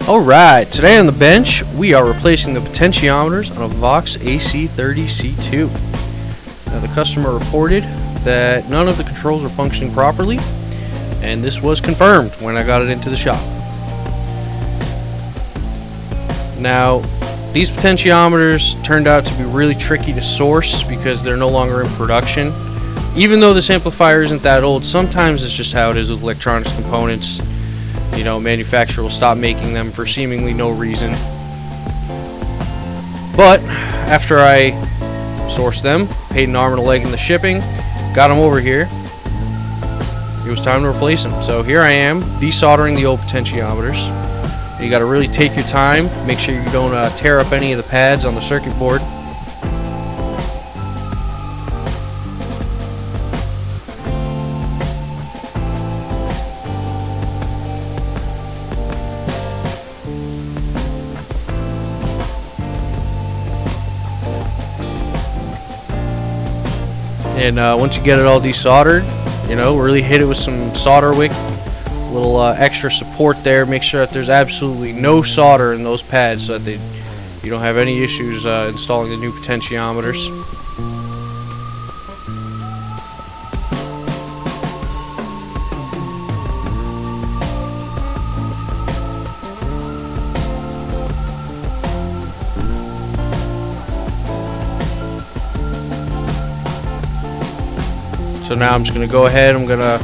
Alright, today on the bench we are replacing the potentiometers on a VOX AC30C2. Now the customer reported that none of the controls were functioning properly, and this was confirmed when I got it into the shop. Now these potentiometers turned out to be really tricky to source because they're no longer in production. Even though this amplifier isn't that old, sometimes it's just how it is with electronics components. You know, manufacturer will stop making them for seemingly no reason. But after I sourced them, paid an arm and a leg in the shipping, got them over here, it was time to replace them. So here I am, desoldering the old potentiometers. You got to really take your time, make sure you don't tear up any of the pads on the circuit board. And once you get it all desoldered, you know, really hit it with some solder wick, a little extra support there. Make sure that there's absolutely no solder in those pads so that you don't have any issues installing the new potentiometers. So now I'm just going to go ahead, I'm going to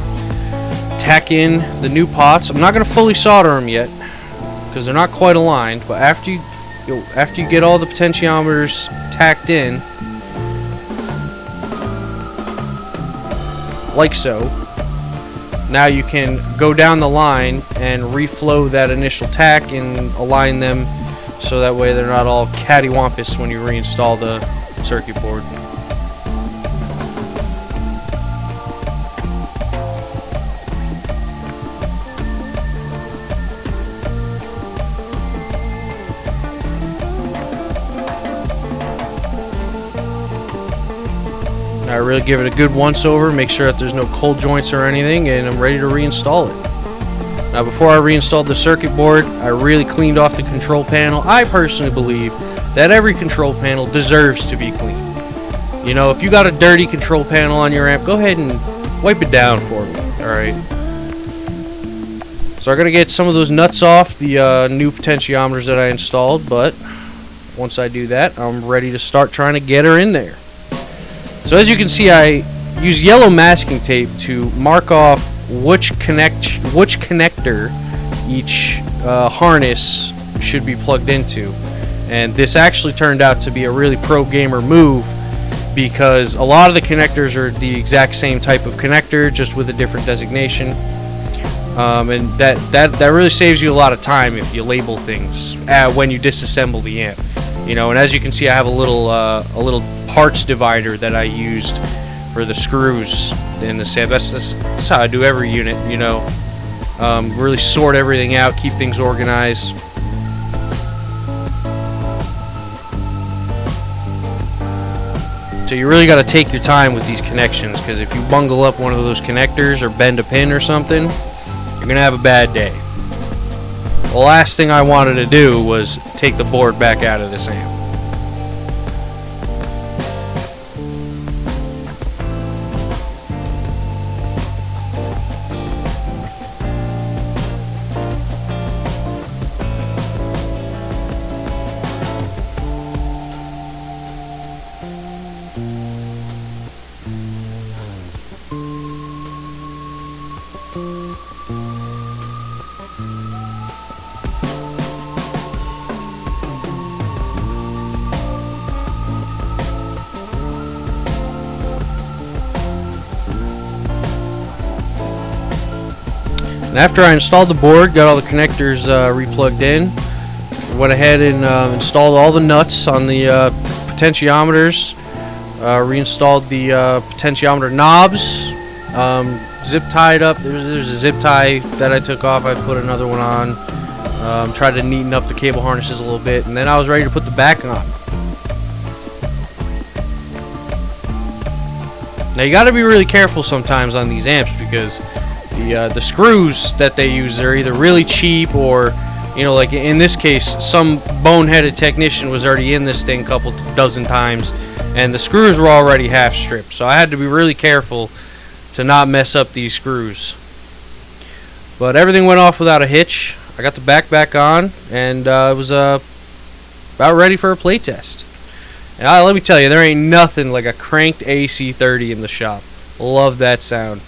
tack in the new pots. I'm not going to fully solder them yet because they're not quite aligned, but after you get all the potentiometers tacked in, like so, now you can go down the line and reflow that initial tack and align them so that way they're not all cattywampus when you reinstall the circuit board. I really give it a good once over, make sure that there's no cold joints or anything, and I'm ready to reinstall it. Now before I reinstalled the circuit board, I really cleaned off the control panel. I personally believe that every control panel deserves to be clean. You know, if you got a dirty control panel on your amp, go ahead and wipe it down for me, alright? So I'm going to get some of those nuts off the new potentiometers that I installed, but once I do that, I'm ready to start trying to get her in there. So as you can see, I use yellow masking tape to mark off which connector each harness should be plugged into. And this actually turned out to be a really pro gamer move because a lot of the connectors are the exact same type of connector, just with a different designation. And that really saves you a lot of time if you label things when you disassemble the amp. You know, and as you can see, I have a little parts divider that I used for the screws in the amp. That's how I do every unit, you know. Really sort everything out, keep things organized. So you really got to take your time with these connections, because if you bungle up one of those connectors or bend a pin or something, you're going to have a bad day. The last thing I wanted to do was take the board back out of this amp. And after I installed the board, got all the connectors replugged in, went ahead and installed all the nuts on the potentiometers, reinstalled the potentiometer knobs, zip tied up. There's a zip tie that I took off. I put another one on, tried to neaten up the cable harnesses a little bit, and then I was ready to put the back on. Now you got to be really careful sometimes on these amps because the screws that they use are either really cheap or You know, like in this case, some boneheaded technician was already in this thing a couple dozen times, and the screws were already half stripped, so I had to be really careful to not mess up these screws. But everything went off without a hitch. I got the back on, and it was about ready for a play test. And let me tell you, there ain't nothing like a cranked AC30 in the shop. Love that sound.